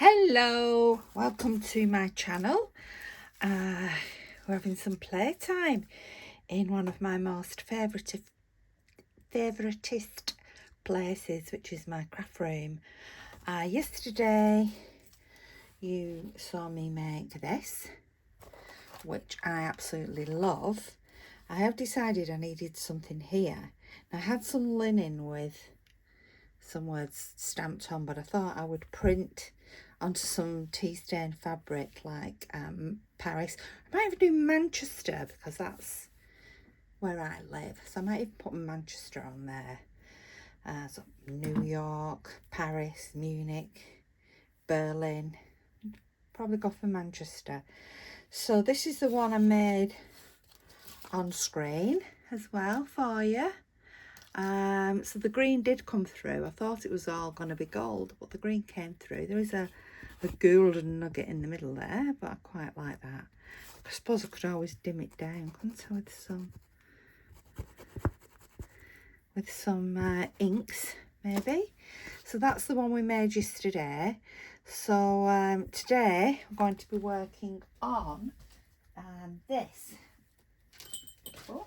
Hello, welcome to my channel. We're having some playtime in one of my most favouriteest places, which is my craft room. Yesterday you saw me make this, which I absolutely love. I have decided I needed something here. I had some linen with some words stamped on, but I thought I would print onto some tea stain fabric like Paris. I might even do Manchester because that's where I live, so I might even put Manchester on there. So New York, Paris, Munich, Berlin, probably go for Manchester. So this is the one I made on screen as well for you. So the green did come through. I thought it was all going to be gold, but the green came through. There is a golden nugget in the middle there, but I quite like that. I suppose I could always dim it down, couldn't I, with some inks maybe. So that's the one we made yesterday. So today I'm going to be working on this. Oh.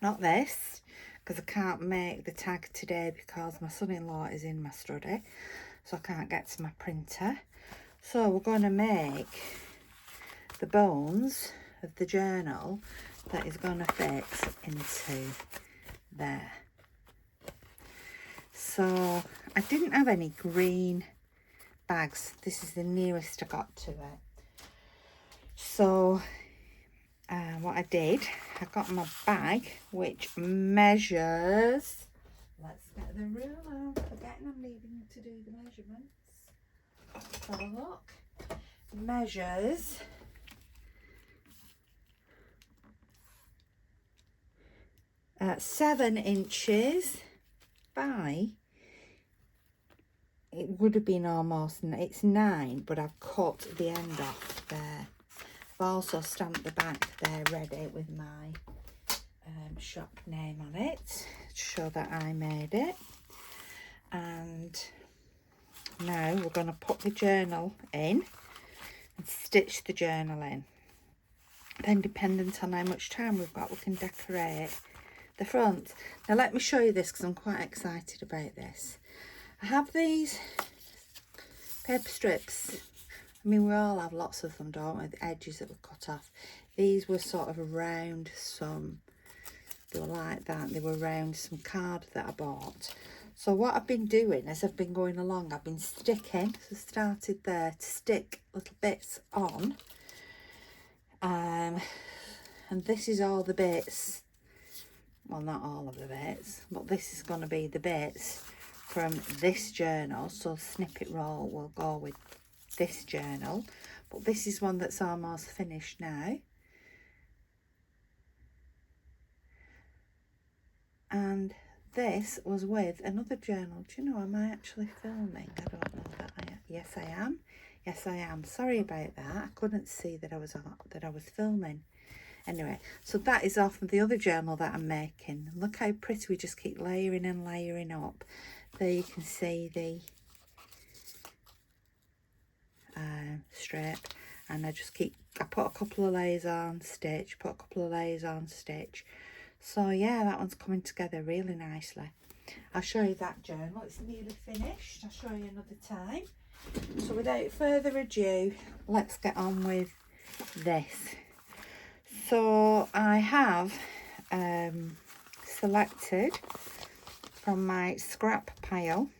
Not this, because I can't make the tag today because my son-in-law is in my study, so I can't get to my printer. So we're going to make the bones of the journal that is going to fit into there. So I didn't have any green bags. This is the nearest I got to it. So what I did, I got my bag which measures, let's get the ruler, I'm forgetting I'm needing to do the measurements. Let's have a look. Measures 7 inches by, it would have been almost, it's 9, but I've cut the end off there. I've also stamped the back there ready with my shop name on it to show that I made it. And now we're going to put the journal in and stitch the journal in. Then dependent on how much time we've got, we can decorate the front. Now let me show you this because I'm quite excited about this. I have these paper strips. I mean, we all have lots of them, don't we? The edges that were cut off. These were sort of around some, they were like that. They were around some card that I bought. So what I've been doing as I've been going along, I've been sticking, so I started there to stick little bits on. And this is all the bits, well, not all of the bits, but this is going to be the bits from this journal. So snippet roll will go with this journal, but this is one that's almost finished now. And this was with another journal. Do you know, am I actually filming? I don't know that yes I am. Yes I am. Sorry about that. I couldn't see that I was filming. Anyway, so that is off of the other journal that I'm making. Look how pretty, we just keep layering and layering up. There you can see the strip, and I put a couple of layers on, stitch, put a couple of layers on, stitch. So yeah, that one's coming together really nicely. I'll show you that journal, it's nearly finished. I'll show you another time. So without further ado, let's get on with this. So I have selected from my scrap pile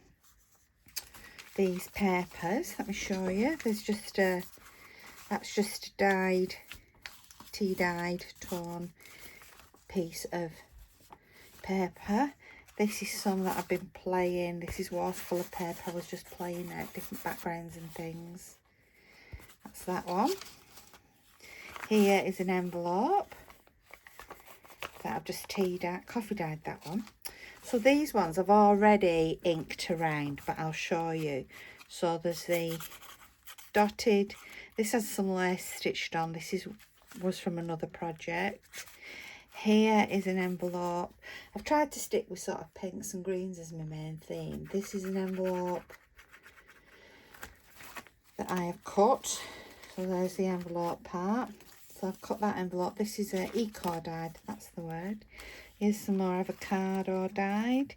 these papers. Let me show you. There's just that's just a dyed, tea dyed, torn piece of paper. This is some that I've been playing. This is watercolour paper. I was just playing at different backgrounds and things. That's that one. Here is an envelope that I've just coffee dyed that one. So these ones I've already inked around, but I'll show you. So there's the dotted, this has some lace stitched on. This was from another project. Here is an envelope. I've tried to stick with sort of pinks and greens as my main theme. This is an envelope that I have cut. So there's the envelope part. So I've cut that envelope. This is a eco dyed, that's the word. Here's some more avocado dyed.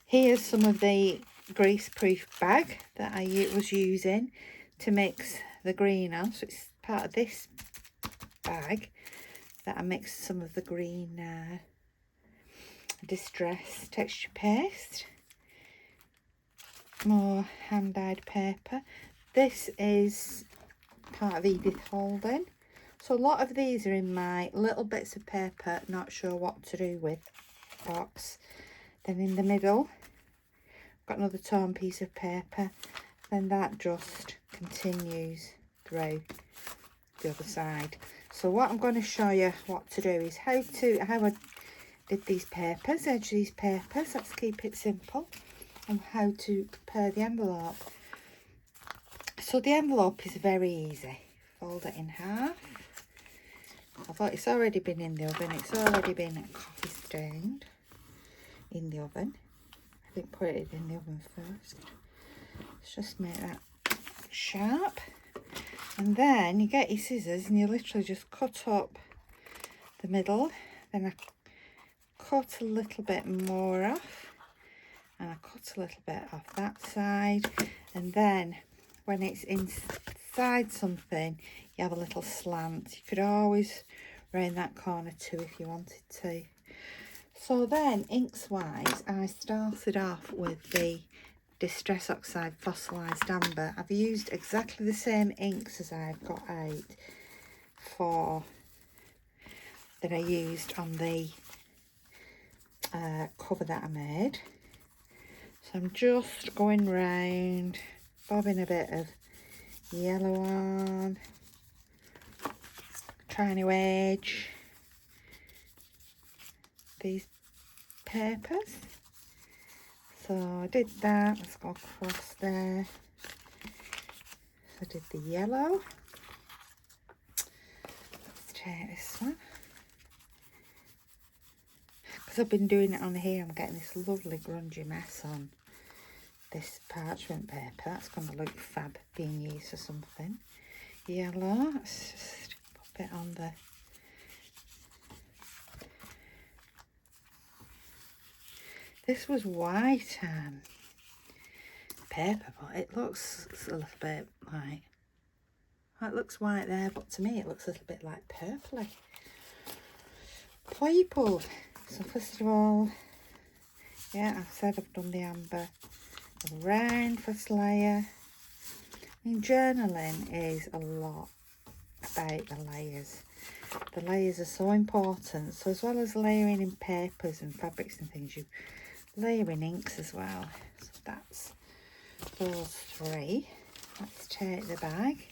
Here's some of the grease-proof bag that I was using to mix the green on. So it's part of this bag that I mixed some of the green distress texture paste. More hand-dyed paper. This is part of Edith Holden. So a lot of these are in my little bits of paper, not sure what to do with box. Then in the middle, got another torn piece of paper. Then that just continues through the other side. So what I'm going to show you what to do is how I did these papers, edge these papers. Let's keep it simple. And how to prepare the envelope. So the envelope is very easy. Fold it in half. I thought it's already been in the oven. It's already been coffee stained in the oven. I didn't put it in the oven first. Let's just make that sharp. And then you get your scissors and you literally just cut up the middle. Then I cut a little bit more off. And I cut a little bit off that side. And then when it's inside something, you have a little slant. You could always round that corner too if you wanted to. So then, inks wise, I started off with the Distress Oxide Fossilised Amber. I've used exactly the same inks as I've got out that I used on the cover that I made. So I'm just going round, bobbing a bit of yellow on, trying to edge these papers. So I did that. Let's go across there. So I did the yellow. Let's take this one. Because I've been doing it on here, I'm getting this lovely grungy mess on this parchment paper. That's going to look fab being used for something. Yellow. Let's just pop it on the... This was white paper, but it looks a little bit like... It looks white there, but to me it looks a little bit like purpley. Purple. So first of all, yeah, I've said I've done the amber around first layer. I mean, journaling is a lot about the layers. The layers are so important. So as well as layering in papers and fabrics and things, you layer in inks as well. So that's those three. Let's take the bag.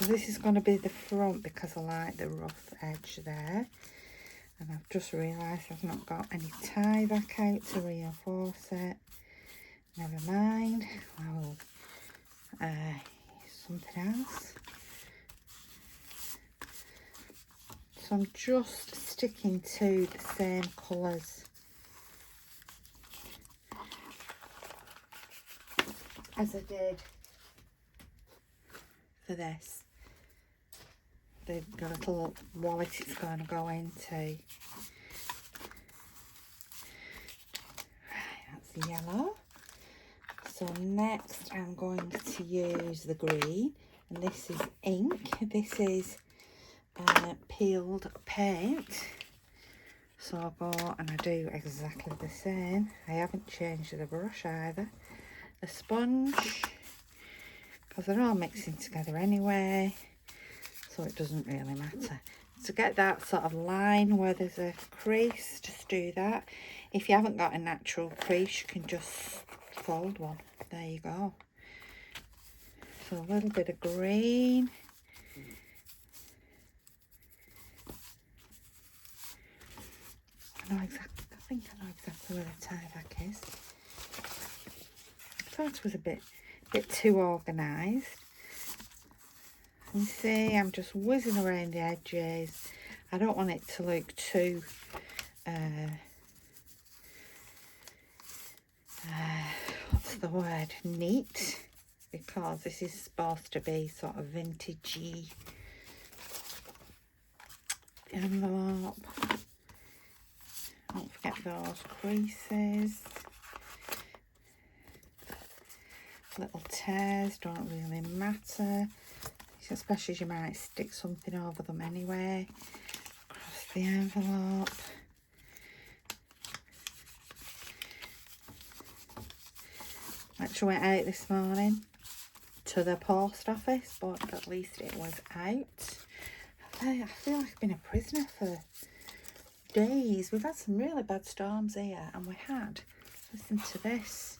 So this is going to be the front because I like the rough edge there. And I've just realised I've not got any tie back out to reinforce it. Never mind. I will use something else. So I'm just sticking to the same colours as I did for this. The little wallet it's going to go into. Right, that's the yellow. So next I'm going to use the green, and this is ink. This is peeled paint. So I'll go and I do exactly the same. I haven't changed the brush either. The sponge, because they're all mixing together anyway, so it doesn't really matter. To get that sort of line where there's a crease, just do that. If you haven't got a natural crease, you can just fold one. There you go. So a little bit of green. I think I know exactly where the tie back is. I thought it was a bit too organised. You see, I'm just whizzing around the edges. I don't want it to look too what's the word neat, because this is supposed to be sort of vintagey envelope. Don't forget those creases. Little tears don't really matter, especially as you might stick something over them anyway. Across the envelope. Actually went out this morning to the post office, but at least it was out. I feel like I've been a prisoner for days. We've had some really bad storms here, and we had, listen to this,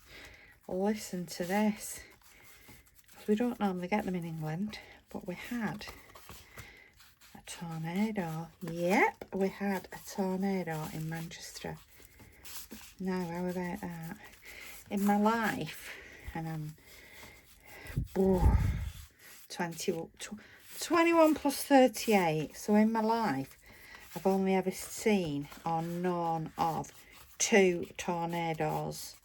we don't normally get them in England, but we had a tornado. Yep, we had a tornado in Manchester. Now, how about that? In my life, and I'm 21 plus 38, so in my life I've only ever seen or known of 2 tornadoes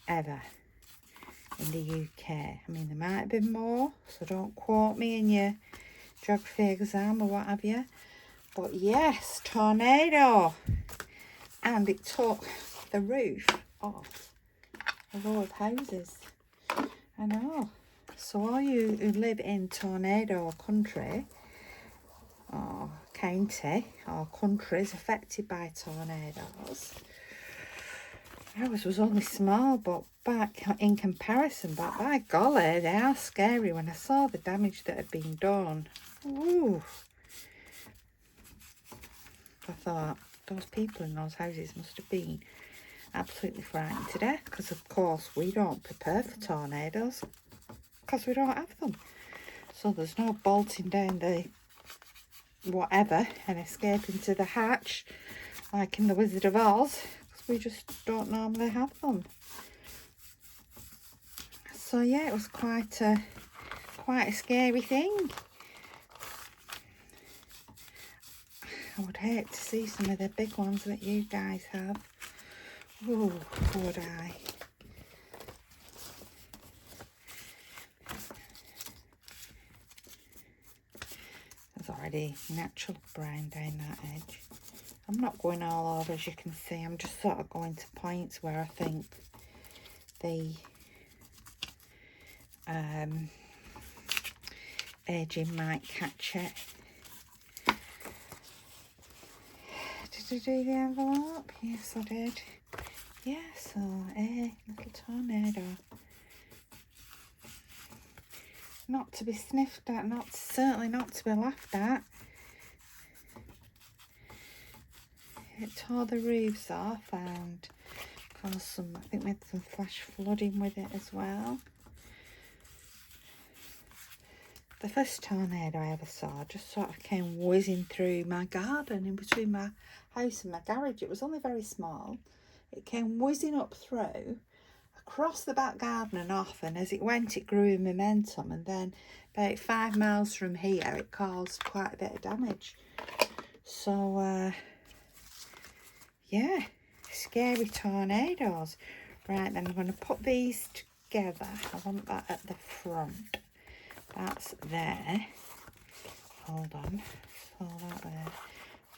ever in the UK. I mean, there might have been more, so don't quote me in your geography exam or what have you, but yes, tornado, and it took the roof off a row of houses. I know. So all you who live in tornado country or county or countries affected by tornadoes, ours was only small, but back in comparison, but by golly, they are scary. When I saw the damage that had been done, ooh, I thought those people in those houses must have been absolutely frightened to death, because of course we don't prepare for tornadoes because we don't have them. So there's no bolting down the whatever and escaping to the hatch like in the Wizard of Oz, because we just don't normally have them. So yeah, it was quite a scary thing. I would hate to see some of the big ones that you guys have. Ooh, would I? There's already natural brown down that edge. I'm not going all over, as you can see. I'm just sort of going to points where I think the edging might catch it. Did I do the envelope? Yes, I did. Yeah, so a little tornado. Not to be sniffed at, certainly not to be laughed at. It tore the roofs off and caused some, I think we had some flash flooding with it as well. The first tornado I ever saw just sort of came whizzing through my garden, in between my house and my garage. It was only very small. It came whizzing up through, across the back garden and off, and as it went it grew in momentum, and then about 5 miles from here it caused quite a bit of damage. So yeah, scary tornadoes. Right, then I'm going to put these together. I want that at the front. That's there. Hold on. Hold that there.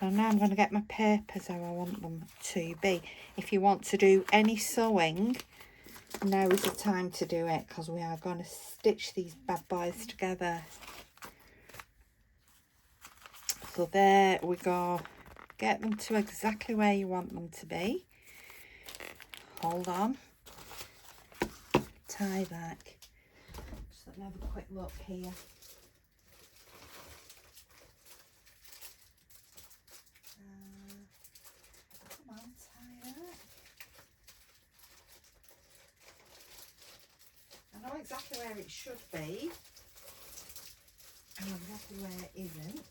So now I'm going to get my papers how I want them to be. If you want to do any sewing, now is the time to do it, because we are going to stitch these bad boys together. So there we go. Get them to exactly where you want them to be. Hold on. Tie back. Just let me have a quick look here. Come on, tie that. I know exactly where it should be, and exactly where it isn't.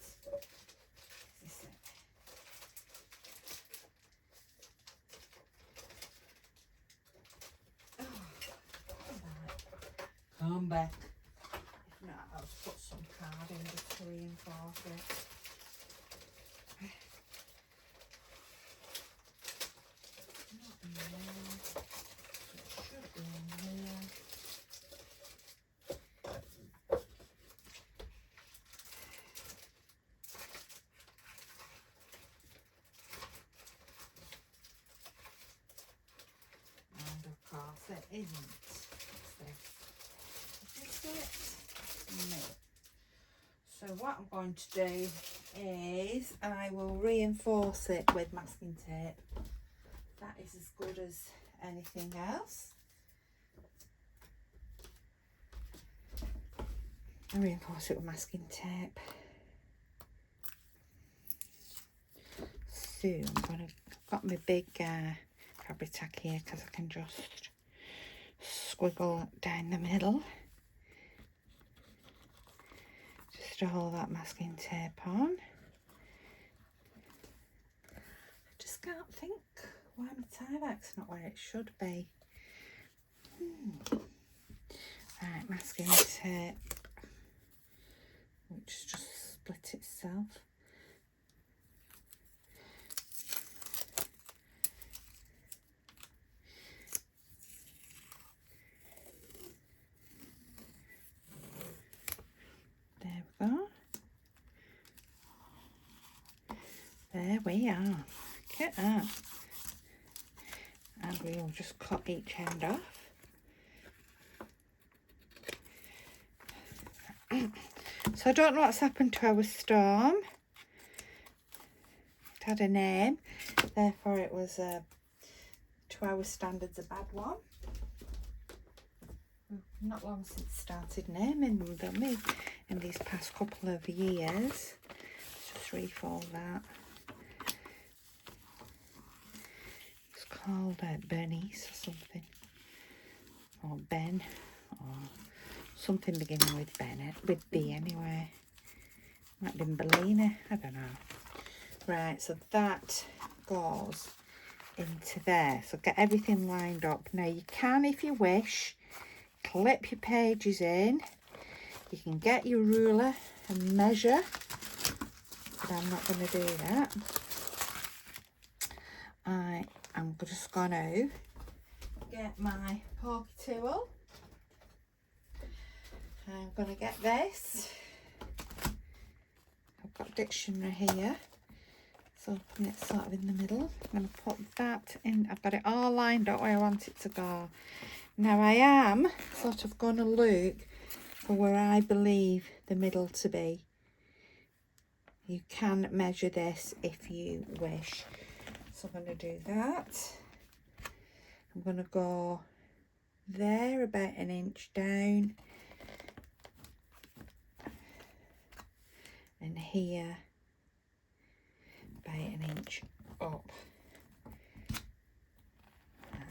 Is this it? Come back. If not, I'll just put some card in just to reinforce it. Not in there. It should be in course it isn't. What's this? Is it? No. So what I'm going to do is I will reinforce it with masking tape. That is as good as anything else. I reinforce it with masking tape. So I've got my big fabric tack here because I can just squiggle down the middle just to hold that masking tape on. I just can't think why my tie back's not where it should be. Right, masking tape, which just split itself. There we go. There we are. Look at that. And we will just cut each end off. So I don't know what's happened to our storm. It had a name, therefore it was to our standards a bad one. Not long since started naming them, done we, in these past couple of years. Let's just refold that. It's called Bernice or something, or Ben, or something beginning with Bennett, with B anyway. Might have been Bellina, I don't know. Right, so that goes into there. So get everything lined up. Now you can, if you wish, clip your pages in. You can get your ruler and measure, but I'm not going to do that. I am just going to get my pokey tool. I'm going to get this. I've got a dictionary here. So putting it sort of in the middle. I'm going to put that in. I've got it all lined up where I want it to go. Now I am sort of going to look for where I believe the middle to be. You can measure this if you wish. So I'm going to do that. I'm going to go there about an inch down. And here about an inch up.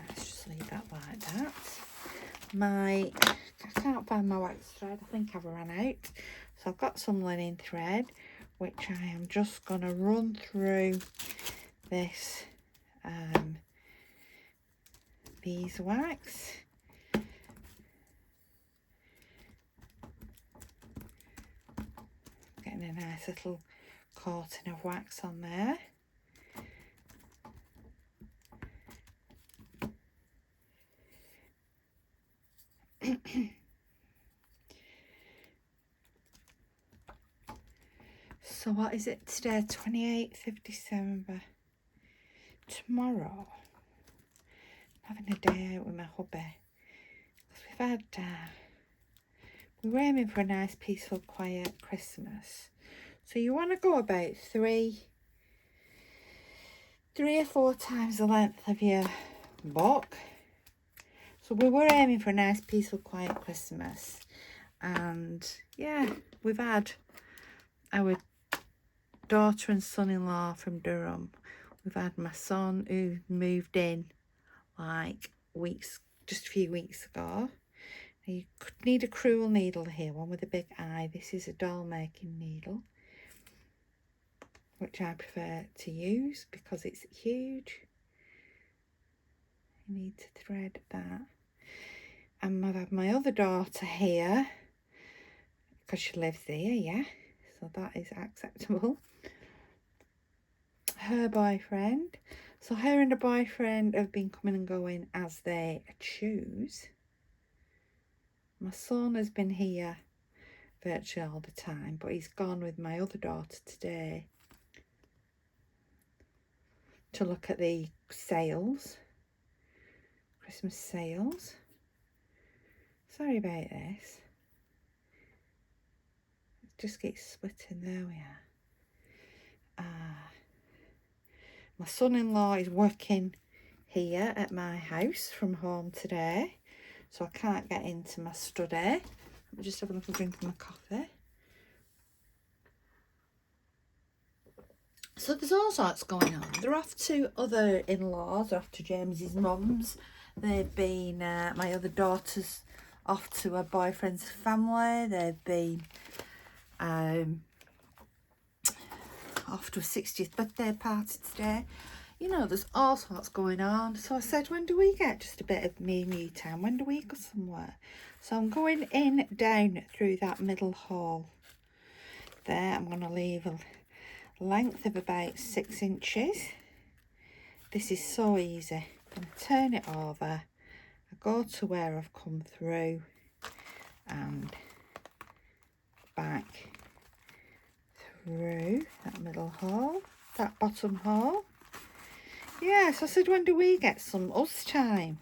Let's just leave that like that. I can't find my wax thread. I think I've run out. So I've got some linen thread, which I am just going to run through this beeswax. Getting a nice little coating of wax on there. So what is it today? 28th of December. Tomorrow I'm having a day out with my hubby, because we've had we were aiming for a nice peaceful quiet Christmas. So you want to go about three or four times the length of your book. So we were aiming for a nice peaceful quiet Christmas, and yeah, we've had our daughter and son-in-law from Durham. We've had my son who moved in like just a few weeks ago. You could need a crewel needle here, one with a big eye. This is a doll making needle, which I prefer to use because it's huge. You need to thread that. And I've had my other daughter here because she lives here, yeah, so that is acceptable. Her boyfriend. So her and her boyfriend have been coming and going as they choose. My son has been here virtually all the time, but he's gone with my other daughter today to look at the sales, Christmas sales. Sorry about this. It just gets splitting. There we are. My son-in-law is working here at my house from home today, so I can't get into my study. Let me just have a little drink of my coffee. So there's all sorts going on. They're off to other in-laws, they're off to James's mum's. They've been, my other daughter's off to her boyfriend's family. They've been off to a 60th birthday party today. You know, there's all sorts going on. So I said, when do we get just a bit of me and you time? When do we go somewhere? So I'm going in down through that middle hall. There, I'm going to leave a length of about 6 inches. This is so easy. I'm going to turn it over. I go to where I've come through and back through that middle hole, that bottom hole. Yes, I said, when do we get some us time?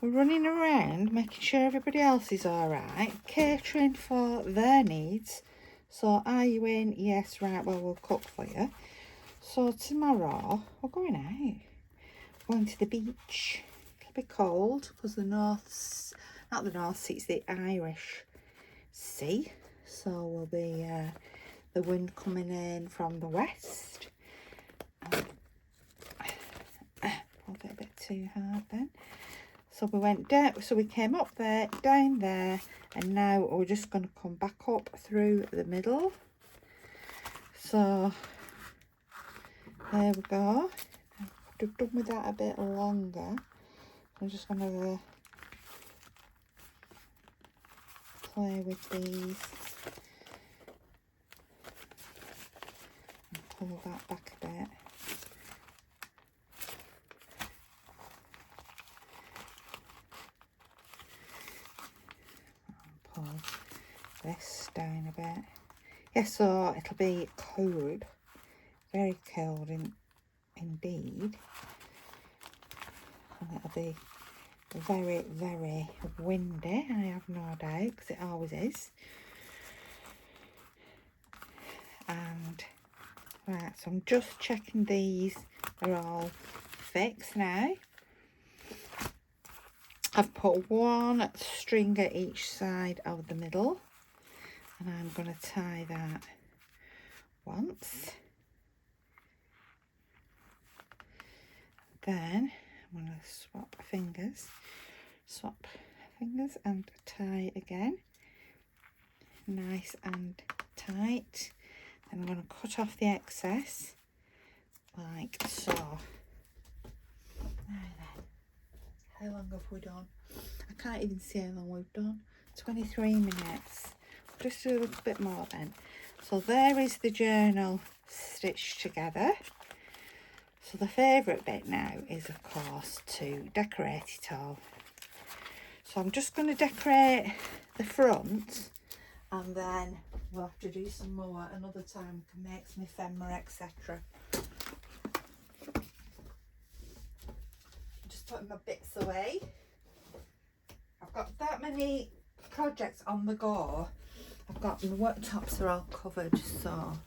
We're running around making sure everybody else is all right, catering for their needs. So are you in? Yes, right, well, we'll cook for you. So tomorrow we're going out, going to the beach. It'll be cold because not the North Sea, it's the Irish Sea. So we'll be the wind coming in from the west. Hold it a bit too hard then. So we went down, so we came up there, down there, and now we're just going to come back up through the middle. So there we go. I've done with that a bit longer. I'm just going to play with these and pull that back a bit. Pull this down a bit. Yeah, so it'll be cold, very cold indeed, and it'll be very, very windy, I have no doubt, because it always is. And right, so I'm just checking these are all fixed now. I've put one string at each side of the middle, and I'm going to tie that once. Then I'm going to swap fingers and tie again, nice and tight. And I'm going to cut off the excess like so. Now then, how long have we done? I can't even see how long we've done. 23 minutes. Just do a little bit more then. So there is the journal stitched together. So the favourite bit now is, of course, to decorate it all. So I'm just going to decorate the front, and then we'll have to do some more another time. We can make some ephemera, etc. Just putting my bits away. I've got that many projects on the go. I've got my worktops are all covered, so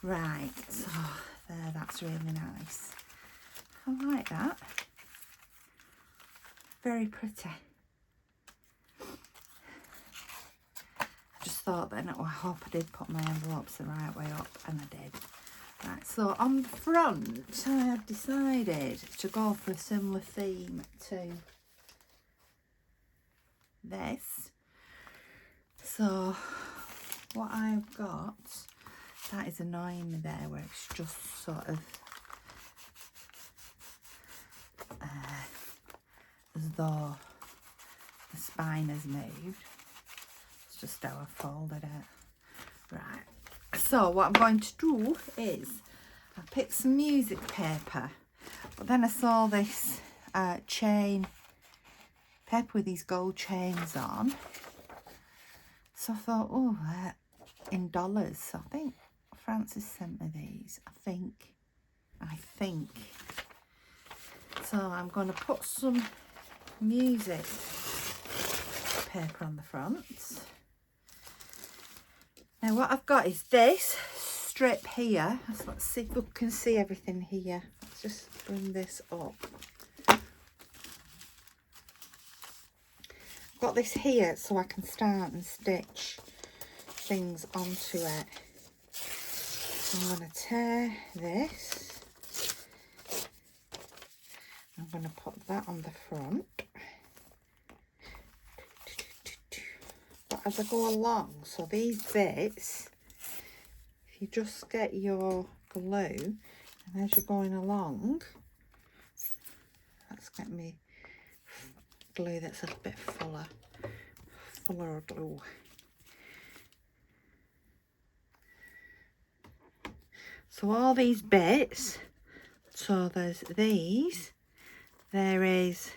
right, so there, that's really nice. I like that. Very pretty. I just thought then, I hope I did put my envelopes the right way up, and I did. Right, so on the front, I have decided to go for a similar theme to this. So what I've got, that is annoying me there, where it's just sort of as though the spine has moved. It's just how I folded it. Right, so what I'm going to do is I picked some music paper, but then I saw this chain paper with these gold chains on. So I thought, oh, in dollars. So I think Francis sent me these. I think. So I'm going to put some music paper on the front. Now what I've got is this strip here. Let's see if we can see everything here. Let's just bring this up. Got this here so I can start and stitch things onto it. So I'm going to tear this. I'm going to put that on the front. But as I go along, so these bits, if you just get your glue, and as you're going along, let's get me glue that's a little bit fuller of glue. So all these bits, so there's these, there is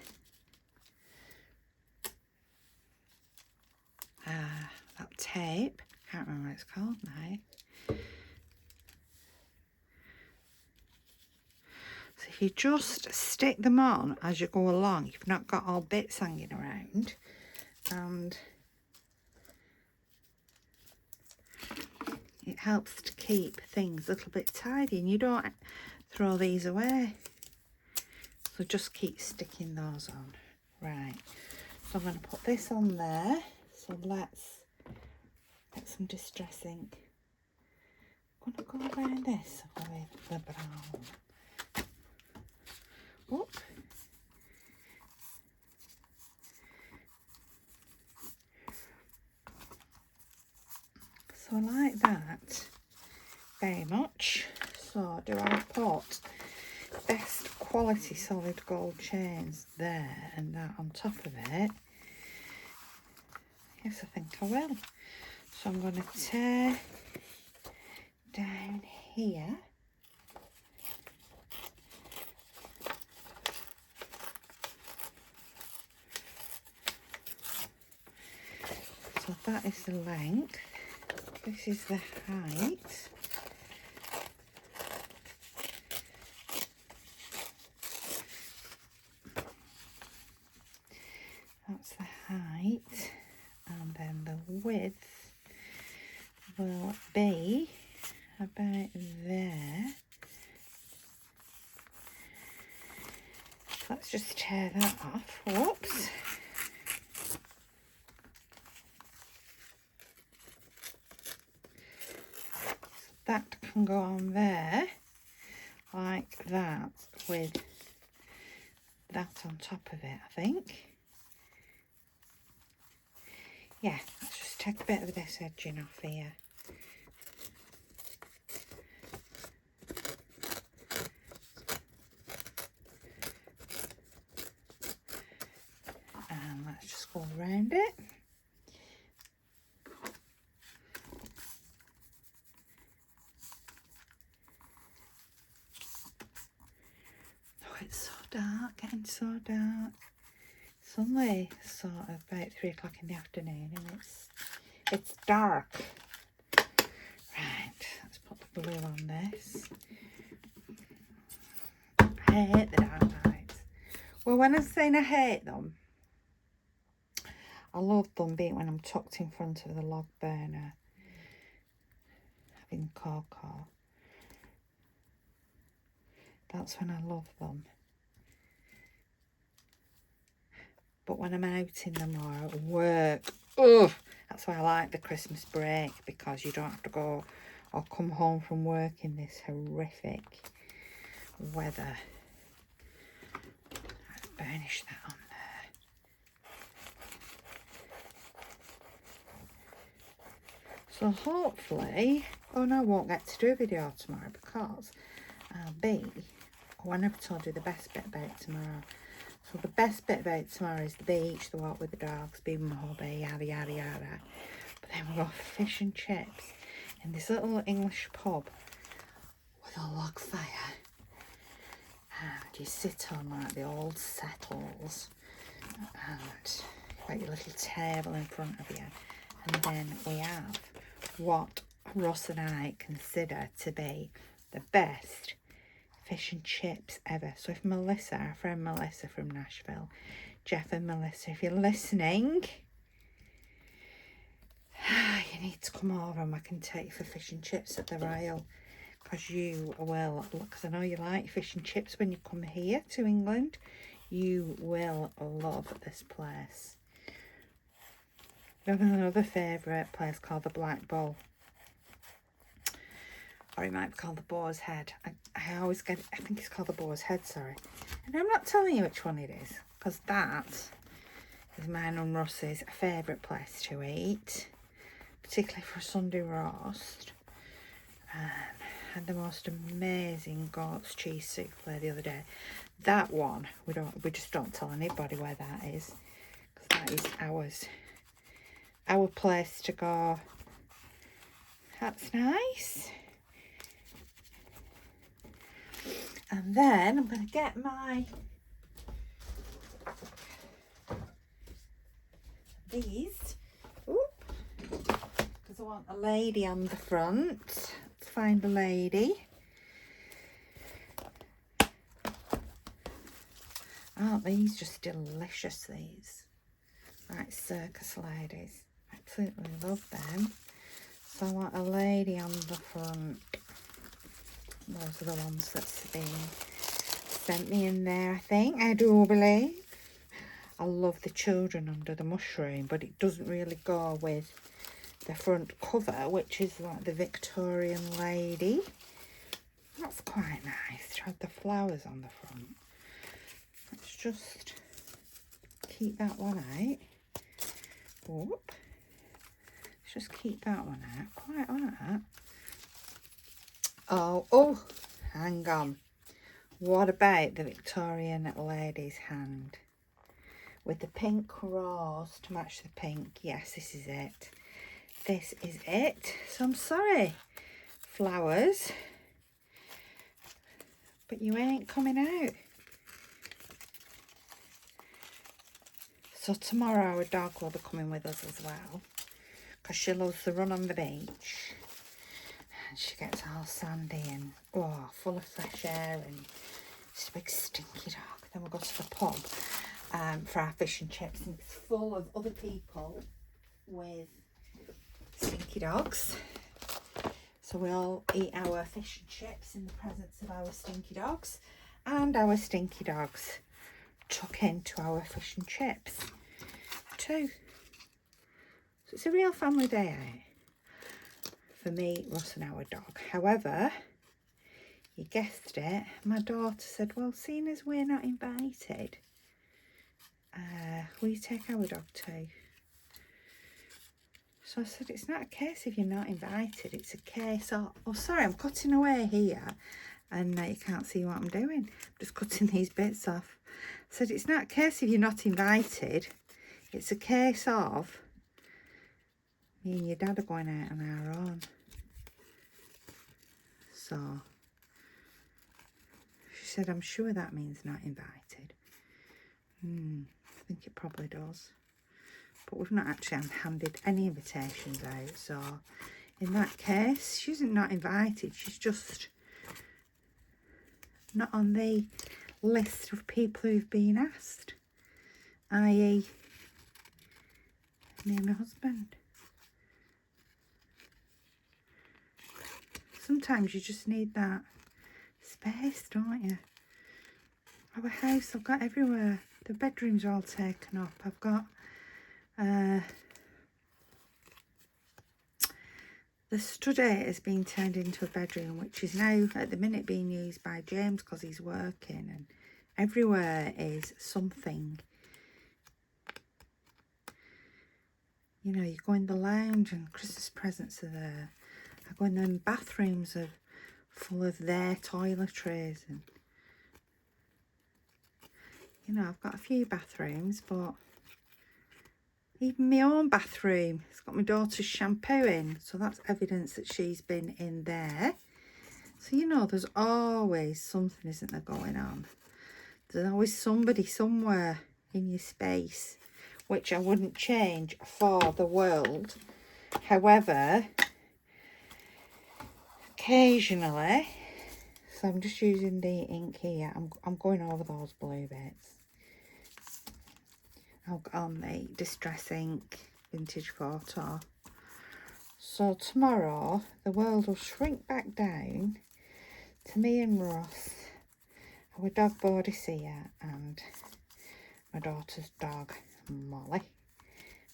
that tape, can't remember what it's called now. So if you just stick them on as you go along, you've not got all bits hanging around, and it helps to keep things a little bit tidy, and you don't throw these away. So just keep sticking those on. Right, so I'm going to put this on there. So let's get some distress ink. I'm going to go around this with the brown. Whoop. So I like that very much. So do I put best quality solid gold chains there and that on top of it? Yes, I think I will. So I'm going to tear down here. So that is the length. This is the height. That's the height. And then the width will be about there. Let's just tear that off. Whoops. That can go on there like that with that on top of it, I think. Yeah, let's just take a bit of this edging off here. And let's just go around it. Oh, it's so dark, getting so dark. It's only sort of about 3 o'clock in the afternoon and it's dark. Right, let's put the glue on this. I hate the dark lights. Well, when I'm saying I hate them, I love them being when I'm tucked in front of the log burner, having cocoa. That's when I love them. But when I'm out in them or at work, that's why I like the Christmas break, because you don't have to go or come home from work in this horrific weather. Let's burnish that on there. So hopefully, oh no, I won't get to do a video tomorrow because I never told you the best bit about tomorrow. So the best bit about tomorrow is the beach, the walk with the dogs, be with my hubby, yada yada yada. But then we'll go fish and chips in this little English pub with a log fire. And you sit on like the old settles and you've got your little table in front of you. And then we have what Ross and I consider to be the best fish and chips ever. So if Melissa, our friend Melissa from Nashville, Jeff and Melissa, if you're listening, you need to come over and I can take you for fish and chips at the Royal, because you will, because I know you like fish and chips when you come here to England. You will love this place. We have another favourite place called the Black Bull, or it might be called the Boar's Head. I always get, I think it's called the Boar's Head, sorry. And I'm not telling you which one it is, because that is mine and Russ's favourite place to eat, particularly for a Sunday roast. Had the most amazing goat's cheese souffle the other day. That one, we just don't tell anybody where that is, because that is ours. Our place to go. That's nice. And then I'm going to get my these, because I want a lady on the front. Let's find a lady. Aren't these just delicious, these? Right, circus ladies. Absolutely love them. So I want a lady on the front. Those are the ones that's been sent me in there, I think. I do believe. I love the children under the mushroom, but it doesn't really go with the front cover, which is like the Victorian lady. That's quite nice to have the flowers on the front. Let's just keep that one out. Whoop. Let's just keep that one out. Quite like that. Oh, hang on. What about the Victorian lady's hand? With the pink rose to match the pink. Yes, this is it. This is it. So I'm sorry, flowers, but you ain't coming out. So tomorrow our dog will be coming with us as well, because she loves to run on the beach. And she gets all sandy and full of fresh air, and she's a big stinky dog. Then we'll go to the pub for our fish and chips, and it's full of other people with stinky dogs. So we all eat our fish and chips in the presence of our stinky dogs, and our stinky dogs tuck into our fish and chips too. So it's a real family day out for me, Russ and our dog. However, you guessed it, my daughter said, well, seeing as we're not invited, will you take our dog too? So I said, it's not a case if you're not invited, it's a case of, oh sorry, I'm cutting away here and you can't see what I'm doing. I'm just cutting these bits off. I said, it's not a case if you're not invited, it's a case of me and your dad are going out on our own. So she said, I'm sure that means not invited. I think it probably does. But we've not actually handed any invitations out. So in that case, she isn't not invited. She's just not on the list of people who've been asked. I.e. me and my husband. Sometimes you just need that space, don't you? Our house, I've got everywhere. The bedrooms are all taken up. I've got the study has been turned into a bedroom, which is now at the minute being used by James because he's working, and everywhere is something. You know, you go in the lounge and Christmas presents are there. I go in the bathrooms are full of their toiletries, and you know, I've got a few bathrooms, but even my own bathroom, it's got my daughter's shampoo in, so that's evidence that she's been in there. So you know, there's always something, isn't there, going on? There's always somebody somewhere in your space, which I wouldn't change for the world. However, occasionally, so I'm just using the ink here, I'm going over those blue bits. on the Distress Ink vintage photo. So tomorrow the world will shrink back down to me and Ross, our dog Boadicea, and my daughter's dog Molly.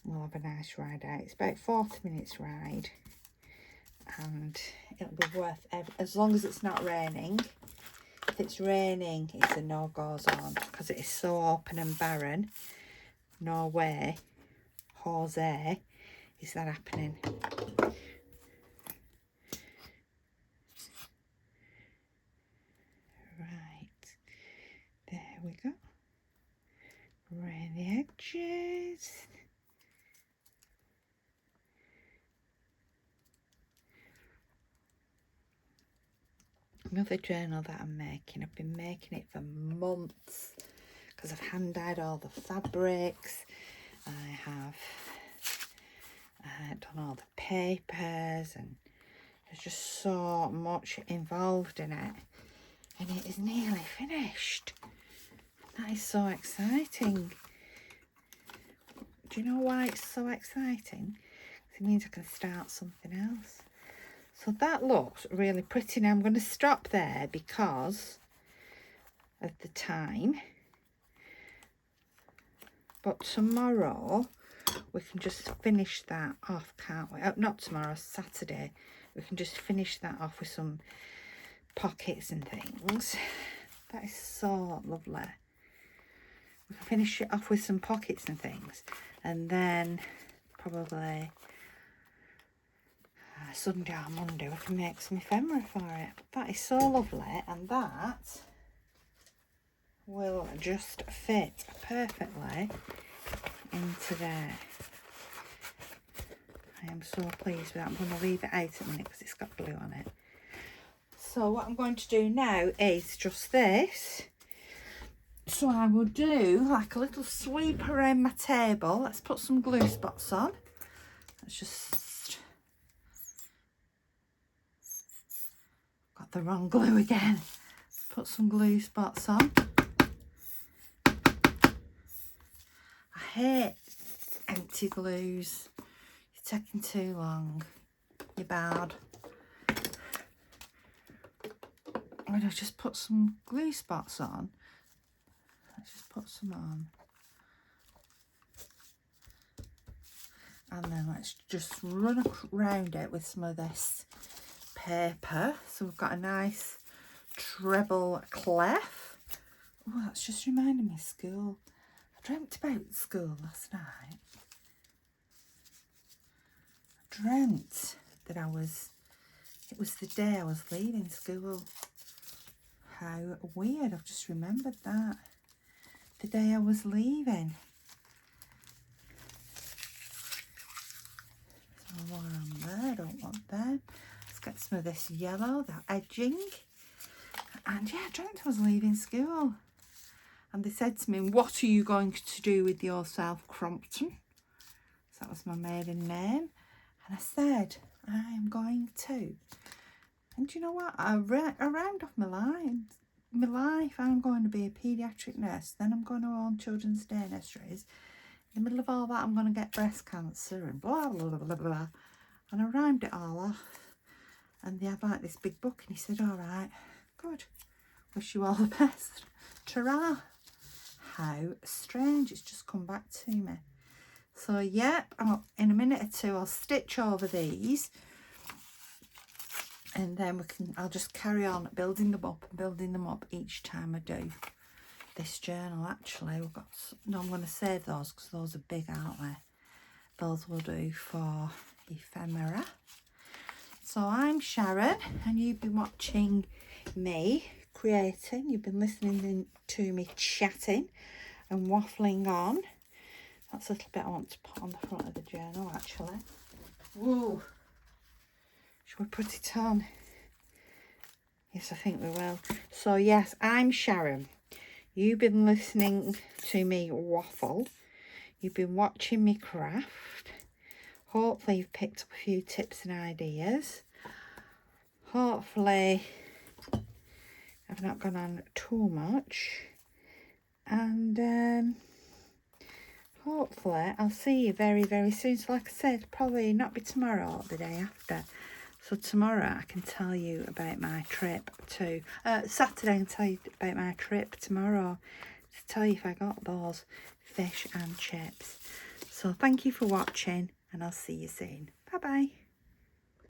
We'll have a nice ride out. It's about 40 minutes ride, and it'll be worth as long as it's not raining. If it's raining, it's a no-go zone because it is so open and barren. No way, Jose, is that happening. Right, there we go. Around the edges. Another journal that I'm making. I've been making it for months because I've hand dyed all the fabrics. I have done all the papers, and there's just so much involved in it, and it is nearly finished. That is so exciting. Do you know why it's so exciting? It means I can start something else. So that looks really pretty. Now I'm going to stop there because of the time. But tomorrow we can just finish that off, can't we? Oh, not tomorrow, Saturday. We can just finish that off with some pockets and things. That is so lovely. We can finish it off with some pockets and things. And then probably Sunday or Monday we can make some ephemera for it. That is so lovely, and that will just fit perfectly into there. I am so pleased with that. I'm going to leave it out a minute because it's got glue on it. So what I'm going to do now is just this. So I will do like a little sweep around my table. Let's put some glue spots on. Let's just... Got the wrong glue again. Let's put some glue spots on. I hate empty glues. You're taking too long. You're bad. I'm going to just put some glue spots on. Let's just put some on. And then let's just run around it with some of this paper. So we've got a nice treble clef. Oh, that's just reminding me of school. I dreamt about school last night. I dreamt that it was the day I was leaving school. How weird, I've just remembered that. The day I was leaving. So more on there, I don't want them. Let's get some of this yellow, that edging. And yeah, I dreamt I was leaving school. And they said to me, what are you going to do with yourself, Crompton? So that was my maiden name. And I said, I am going to. And do you know what? I round off my life. I'm going to be a paediatric nurse. Then I'm going to own children's day nurseries. In the middle of all that, I'm going to get breast cancer and blah, blah, blah, blah, blah. And I rhymed it all off. And they had like this big book, and he said, all right, good. Wish you all the best. Ta-ra. How strange. It's just come back to me. So, yep, in a minute or two, I'll stitch over these. And then I'll just carry on building them up each time I do this journal. Actually, I'm going to save those because those are big, aren't they? Those will do for ephemera. So I'm Sharon, and you've been watching me creating. You've been listening to me chatting and waffling on. That's a little bit I want to put on the front of the journal, actually. Whoa. Should we put it on? Yes, I think we will. So, yes, I'm Sharon. You've been listening to me waffle. You've been watching me craft. Hopefully, you've picked up a few tips and ideas. Hopefully, I've not gone on too much. And hopefully I'll see you very, very soon. So like I said, probably not be tomorrow or the day after. So tomorrow I can tell you about my trip to, Saturday I can tell you about my trip tomorrow to tell you if I got those fish and chips. So thank you for watching and I'll see you soon. Bye bye.